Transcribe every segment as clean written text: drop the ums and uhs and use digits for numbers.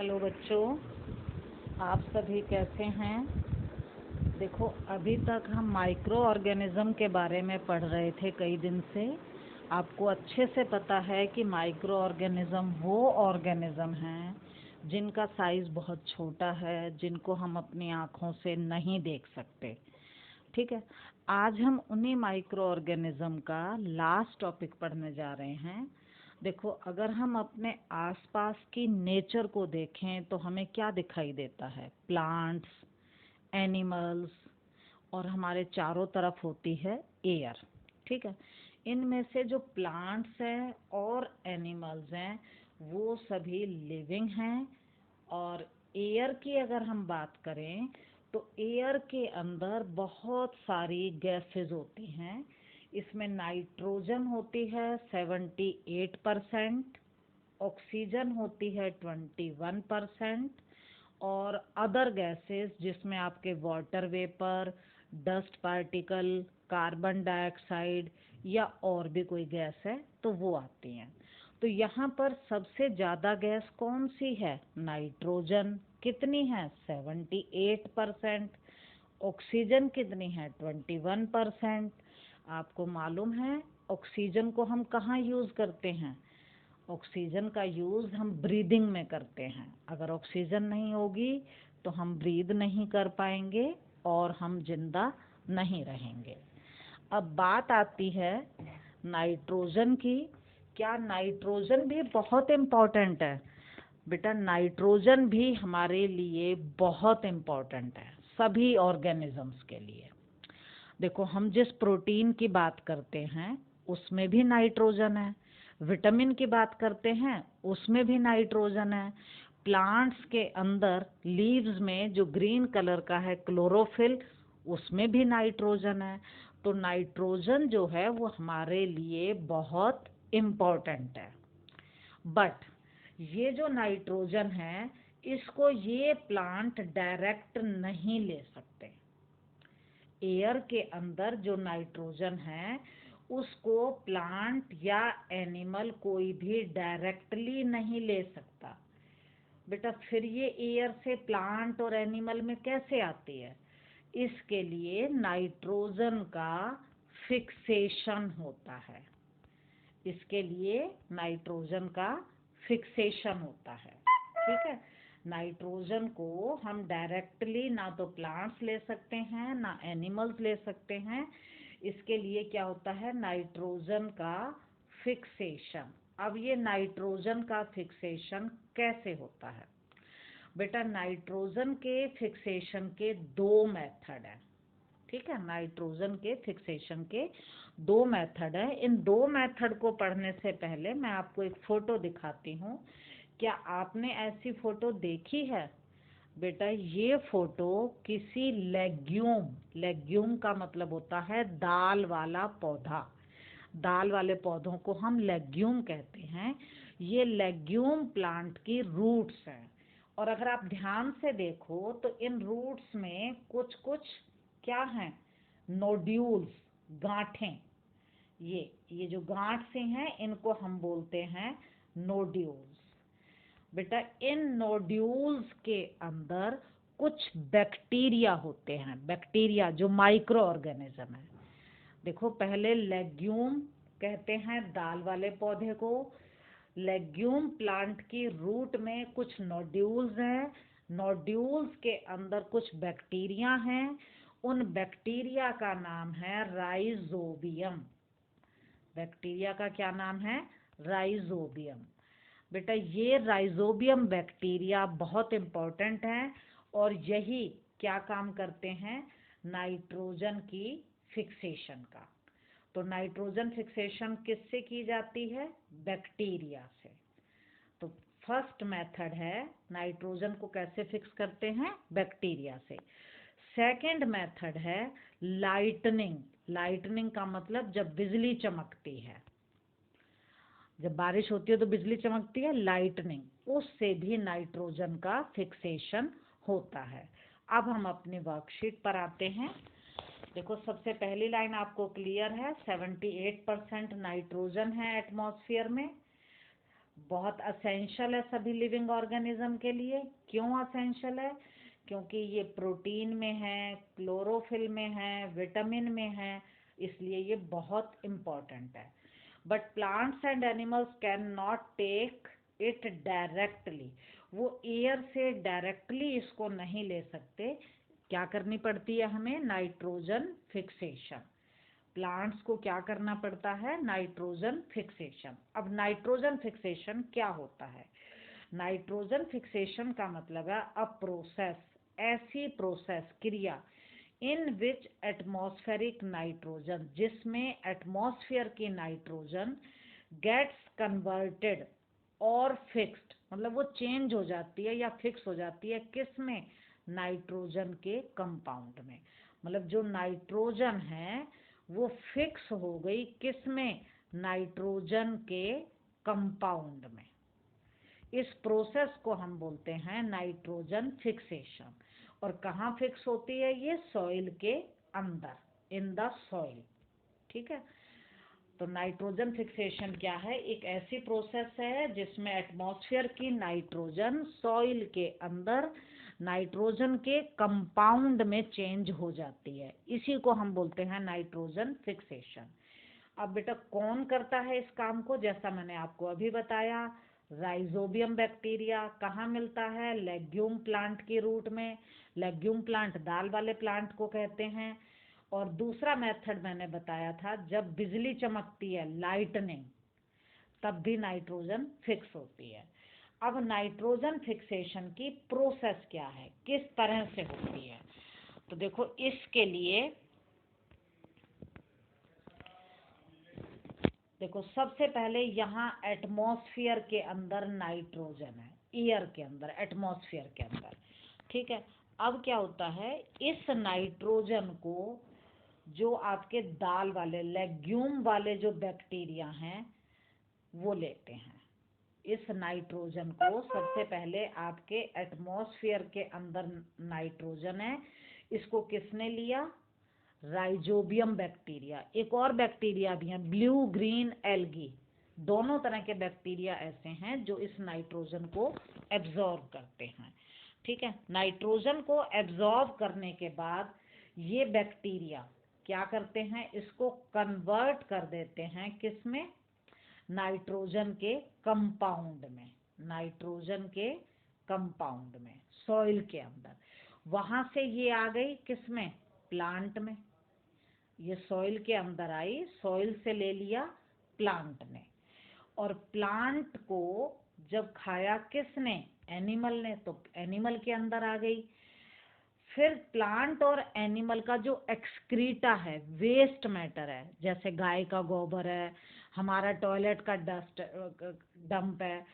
Hello बच्चों, आप सभी कैसे हैं। देखो, अभी तक हम माइक्रो ऑर्गेनिज्म के बारे में पढ़ रहे थे कई दिन से। आपको अच्छे से पता है कि माइक्रो ऑर्गेनिज्म वो ऑर्गेनिज्म हैं जिनका साइज़ बहुत छोटा है, जिनको हम अपनी आँखों से नहीं देख सकते। ठीक है, आज हम उन्हीं माइक्रो ऑर्गेनिज्म का लास्ट टॉपिक पढ़ने जा रहे हैं। देखो, अगर हम अपने आसपास की नेचर को देखें तो हमें क्या दिखाई देता है। प्लांट्स, एनिमल्स, और हमारे चारों तरफ होती है एयर। ठीक है, इनमें से जो प्लांट्स हैं और एनिमल्स हैं वो सभी लिविंग हैं। और एयर की अगर हम बात करें तो एयर के अंदर बहुत सारी गैसेस होती हैं। इसमें नाइट्रोजन होती है 78%, ऑक्सीजन होती है 21%, और अदर गैसेस जिसमें आपके water vapour, dust particle, carbon dioxide या और भी कोई गैस है तो वो आती हैं। तो यहाँ पर सबसे ज़्यादा गैस कौन सी है? नाइट्रोजन। कितनी है? 78%। ऑक्सीजन कितनी है? 21%। आपको मालूम है ऑक्सीजन को हम कहाँ यूज़ करते हैं? ऑक्सीजन का यूज़ हम ब्रीदिंग में करते हैं। अगर ऑक्सीजन नहीं होगी तो हम ब्रीद नहीं कर पाएंगे और हम जिंदा नहीं रहेंगे। अब बात आती है नाइट्रोजन की। क्या नाइट्रोजन भी बहुत इम्पोर्टेंट है? बेटा, नाइट्रोजन भी हमारे लिए बहुत इम्पोर्टेंट है, सभी ऑर्गेनिजम्स के लिए। देखो, हम जिस प्रोटीन की बात करते हैं उसमें भी नाइट्रोजन है। विटामिन की बात करते हैं उसमें भी नाइट्रोजन है। प्लांट्स के अंदर लीव्स में जो ग्रीन कलर का है क्लोरोफिल, उसमें भी नाइट्रोजन है। तो नाइट्रोजन जो है वो हमारे लिए बहुत इम्पोर्टेंट है। बट ये जो नाइट्रोजन है इसको ये प्लांट डायरेक्ट नहीं ले सकते। एयर के अंदर जो नाइट्रोजन है उसको प्लांट या एनिमल कोई भी डायरेक्टली नहीं ले सकता। बेटा, फिर ये एयर से प्लांट और एनिमल में कैसे आती है? इसके लिए नाइट्रोजन का फिक्सेशन होता है। इसके लिए नाइट्रोजन का फिक्सेशन होता है। ठीक है, नाइट्रोजन को हम डायरेक्टली ना तो प्लांट्स ले सकते हैं ना एनिमल्स ले सकते हैं। इसके लिए क्या होता है? नाइट्रोजन का फिक्सेशन। अब ये नाइट्रोजन का फिक्सेशन कैसे होता है? बेटा, नाइट्रोजन के फिक्सेशन के दो मेथड हैं। ठीक है, नाइट्रोजन के फिक्सेशन के दो मेथड हैं। इन दो मेथड को पढ़ने से पहले मैं आपको एक फ़ोटो दिखाती हूँ। क्या आपने ऐसी फ़ोटो देखी है? बेटा, ये फ़ोटो किसी लेग्यूम का मतलब होता है दाल वाला पौधा। दाल वाले पौधों को हम लेग्यूम कहते हैं। ये लेग्यूम प्लांट की रूट्स हैं। और अगर आप ध्यान से देखो तो इन रूट्स में कुछ कुछ क्या हैं? नोड्यूल्स, गांठें। ये जो गांठ से हैं इनको हम बोलते हैं नोड्यूल्स। बेटा, इन नोड्यूल्स के अंदर कुछ बैक्टीरिया होते हैं। बैक्टीरिया जो माइक्रो ऑर्गेनिज्म है। देखो, पहले लेग्यूम कहते हैं दाल वाले पौधे को। लेग्यूम प्लांट की रूट में कुछ नोड्यूल्स हैं। नोड्यूल्स के अंदर कुछ बैक्टीरिया हैं। उन बैक्टीरिया का नाम है राइजोबियम। बैक्टीरिया का क्या नाम है? राइजोबियम। बेटा, ये राइजोबियम बैक्टीरिया बहुत इम्पोर्टेंट हैं और यही क्या काम करते हैं? नाइट्रोजन की फिक्सेशन का। तो नाइट्रोजन फिक्सेशन किससे की जाती है? बैक्टीरिया से। तो फर्स्ट मेथड है नाइट्रोजन को कैसे फिक्स करते हैं? बैक्टीरिया से। सेकंड मेथड है लाइटनिंग। लाइटनिंग का मतलब जब बिजली चमकती है, जब बारिश होती है तो बिजली चमकती है, लाइटनिंग, उससे भी नाइट्रोजन का फिक्सेशन होता है। अब हम अपनी वर्कशीट पर आते हैं। देखो, सबसे पहली लाइन आपको क्लियर है, 78% नाइट्रोजन है एटमॉस्फेयर में। बहुत असेंशियल है सभी लिविंग ऑर्गेनिज्म के लिए। क्यों असेंशियल है? क्योंकि ये प्रोटीन में है, क्लोरोफिल में है, विटामिन में है, इसलिए ये बहुत इम्पोर्टेंट है। But plants and animals can not take it directly, वो एयर से डायरेक्टली इसको नहीं ले सकते। क्या करनी पड़ती है हमें? Nitrogen fixation. प्लांट्स को क्या करना पड़ता है? Nitrogen fixation. अब नाइट्रोजन फिक्सेशन क्या होता है? नाइट्रोजन फिक्सेशन का मतलब है अ प्रोसेस, ऐसी प्रोसेस, क्रिया, इन विच एटमॉस्फेरिक नाइट्रोजन, जिसमें एटमॉस्फेयर की नाइट्रोजन गेट्स कन्वर्टेड और फिक्स्ड, मतलब वो चेंज हो जाती है या फिक्स हो जाती है, किस में? नाइट्रोजन के कंपाउंड में। मतलब जो नाइट्रोजन है वो फिक्स हो गई किस में? नाइट्रोजन के कंपाउंड में। इस प्रोसेस को हम बोलते हैं नाइट्रोजन फिक्सेशन। और कहाँ फिक्स होती है ये? सॉइल के अंदर, इन द सॉइल। ठीक है। तो नाइट्रोजन फिक्सेशन क्या है? एक ऐसी प्रोसेस है जिसमें एटमॉस्फेयर की नाइट्रोजन सॉइल के अंदर नाइट्रोजन के कंपाउंड में चेंज हो जाती है, इसी को हम बोलते हैं नाइट्रोजन फिक्सेशन। अब बेटा कौन करता है इस काम को? जैसा मैंने आपको अभी बताया, राइजोबियम बैक्टीरिया। कहाँ मिलता है? लेग्यूम प्लांट की रूट में। लेग्यूम प्लांट दाल वाले प्लांट को कहते हैं। और दूसरा मेथड मैंने बताया था, जब बिजली चमकती है, लाइटनिंग, तब भी नाइट्रोजन फिक्स होती है। अब नाइट्रोजन फिक्सेशन की प्रोसेस क्या है, किस तरह से होती है? तो देखो, इसके लिए देखो सबसे पहले यहाँ एटमॉस्फेयर के अंदर नाइट्रोजन है, एयर के अंदर, एटमॉस्फेयर के अंदर। ठीक है। अब क्या होता है, इस नाइट्रोजन को जो आपके दाल वाले, लेग्यूम वाले जो बैक्टीरिया हैं वो लेते हैं। इस नाइट्रोजन को सबसे पहले आपके एटमॉस्फेयर के अंदर नाइट्रोजन है, इसको किसने लिया? Rhizobium bacteria. एक और बैक्टीरिया भी है, ब्लू ग्रीन एल्गी। दोनों तरह के बैक्टीरिया ऐसे हैं जो इस नाइट्रोजन को एब्जॉर्ब करते हैं। ठीक है। नाइट्रोजन को एब्जॉर्ब करने के बाद ये बैक्टीरिया क्या करते हैं? इसको कन्वर्ट कर देते हैं किस में? नाइट्रोजन के कंपाउंड में। नाइट्रोजन के कंपाउंड में, सॉइल के अंदर। वहां से ये आ गई किस में? प्लांट में। ये सॉइल के अंदर आई, सॉइल से ले लिया प्लांट ने। और प्लांट को जब खाया किसने? एनिमल ने, तो एनिमल के अंदर आ गई। फिर प्लांट और एनिमल का जो एक्सक्रीटा है, वेस्ट मैटर है, जैसे गाय का गोबर है, हमारा टॉयलेट का डस्ट डंप है,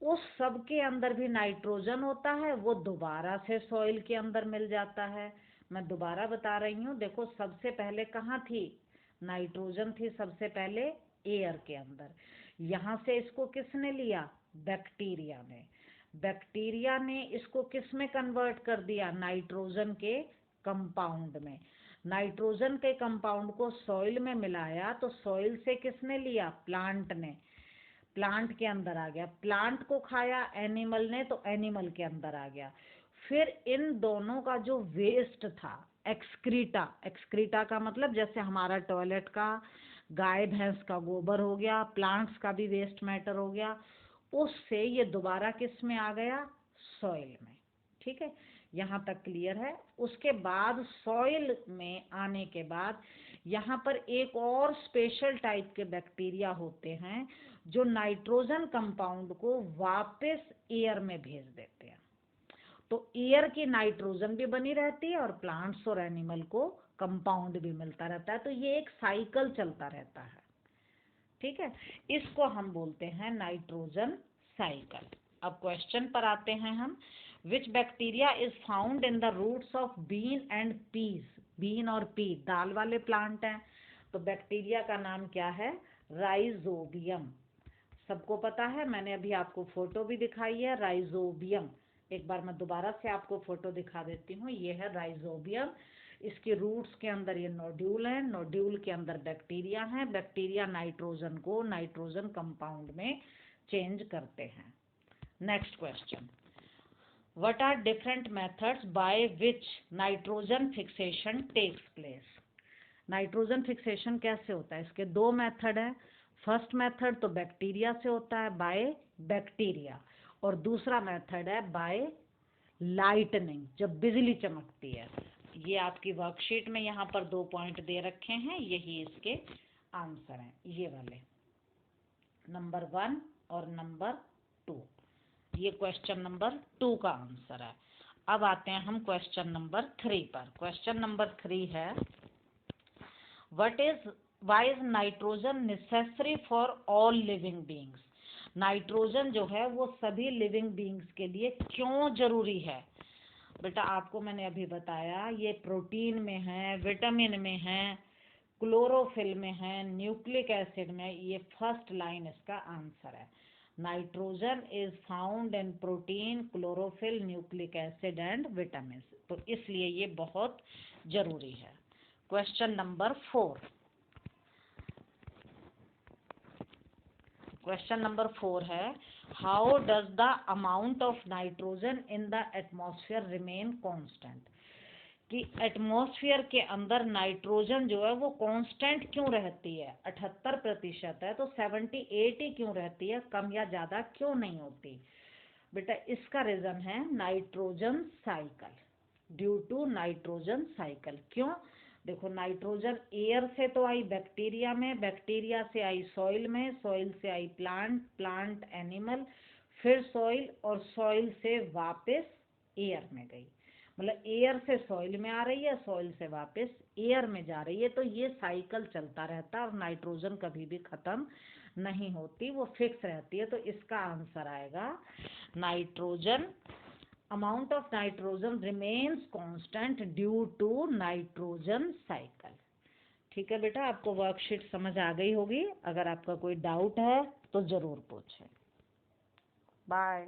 उस सब के अंदर भी नाइट्रोजन होता है, वो दोबारा से सॉइल के अंदर मिल जाता है। मैं दोबारा बता रही हूँ, देखो सबसे पहले कहाँ थी? नाइट्रोजन थी सबसे पहले एयर के अंदर। यहाँ से इसको किसने लिया? बैक्टीरिया ने। बैक्टीरिया ने इसको किस में कन्वर्ट कर दिया? नाइट्रोजन के कंपाउंड में। नाइट्रोजन के कंपाउंड को सॉइल में मिलाया, तो सॉइल से किसने लिया? प्लांट ने। प्लांट के अंदर आ गया। प्लांट को खाया एनिमल ने, तो एनिमल के अंदर आ गया। फिर इन दोनों का जो वेस्ट था, एक्सक्रीटा, एक्सक्रीटा का मतलब जैसे हमारा टॉयलेट का, गाय भैंस का गोबर हो गया, प्लांट्स का भी वेस्ट मैटर हो गया, उससे ये दोबारा किस में आ गया? सॉइल में। ठीक है। यहाँ तक क्लियर है? उसके बाद सॉइल में आने के बाद यहाँ पर एक और स्पेशल टाइप के बैक्टीरिया होते हैं जो नाइट्रोजन कंपाउंड को वापस एयर में भेज देते हैं। तो एयर की नाइट्रोजन भी बनी रहती है और प्लांट्स और एनिमल को कंपाउंड भी मिलता रहता है। तो ये एक साइकिल चलता रहता है। ठीक है। इसको हम बोलते हैं नाइट्रोजन साइकिल। अब क्वेश्चन पर आते हैं हम। Which bacteria is found in the roots of bean and peas? Bean और पी दाल वाले प्लांट हैं, तो बैक्टीरिया का नाम क्या है? राइजोबियम। सबको पता है, मैंने अभी आपको फोटो भी दिखाई है, राइजोबियम। एक बार मैं दोबारा से आपको फोटो दिखा देती हूँ। ये है राइजोबियम। इसके रूट्स के अंदर ये नोड्यूल है, नोड्यूल के अंदर बैक्टीरिया है। बैक्टीरिया नाइट्रोजन को नाइट्रोजन कंपाउंड में चेंज करते हैं। Next question, what are different methods by which nitrogen fixation takes place. Nitrogen fixation कैसे होता है? इसके दो मेथड है। फर्स्ट मेथड तो बैक्टीरिया से होता है, बाय बैक्टीरिया, और दूसरा मेथड है बाय लाइटनिंग, जब बिजली चमकती है। ये आपकी वर्कशीट में यहाँ पर 2 पॉइंट दे रखे हैं, यही इसके आंसर हैं, ये वाले नंबर 1 और नंबर 2। ये क्वेश्चन नंबर 2 का आंसर है। अब आते हैं हम क्वेश्चन नंबर 3 पर। क्वेश्चन नंबर 3 है, why is nitrogen necessary for all living beings। Nitrogen जो है वो सभी लिविंग बीइंग्स के लिए क्यों जरूरी है? बेटा आपको मैंने अभी बताया, ये प्रोटीन में है, विटामिन में है, क्लोरोफिल में है, न्यूक्लिक एसिड में। ये फर्स्ट लाइन इसका आंसर है। Nitrogen is found in protein, chlorophyll, nucleic acid and vitamin, तो इसलिए ये बहुत जरूरी है। Question number 4। क्वेश्चन नंबर 4 है, how does the amount of nitrogen in the atmosphere remain constant. कि एटमॉस्फेयर के अंदर नाइट्रोजन जो है वो कांस्टेंट क्यों रहती है? 78% है तो 78 ही क्यों रहती है, कम या ज़्यादा क्यों नहीं होती? बेटा इसका रीज़न है nitrogen cycle, due to nitrogen cycle. क्यों? देखो नाइट्रोजन एयर से तो आई बैक्टीरिया में, बैक्टीरिया से आई सॉइल में, सॉइल से आई प्लांट, प्लांट एनिमल, फिर सॉइल, और सॉइल से वापस एयर में गई। मतलब एयर से सॉइल में आ रही है, सॉइल से वापस एयर में जा रही है, तो ये साइकिल चलता रहता है और नाइट्रोजन कभी भी खत्म नहीं होती, वो फिक्स रहती है। तो इसका आंसर आएगा nitrogen, amount of nitrogen remains constant due to nitrogen cycle. ठीक है बेटा, आपको वर्कशीट समझ आ गई होगी। अगर आपका कोई डाउट है तो ज़रूर पूछें। बाय।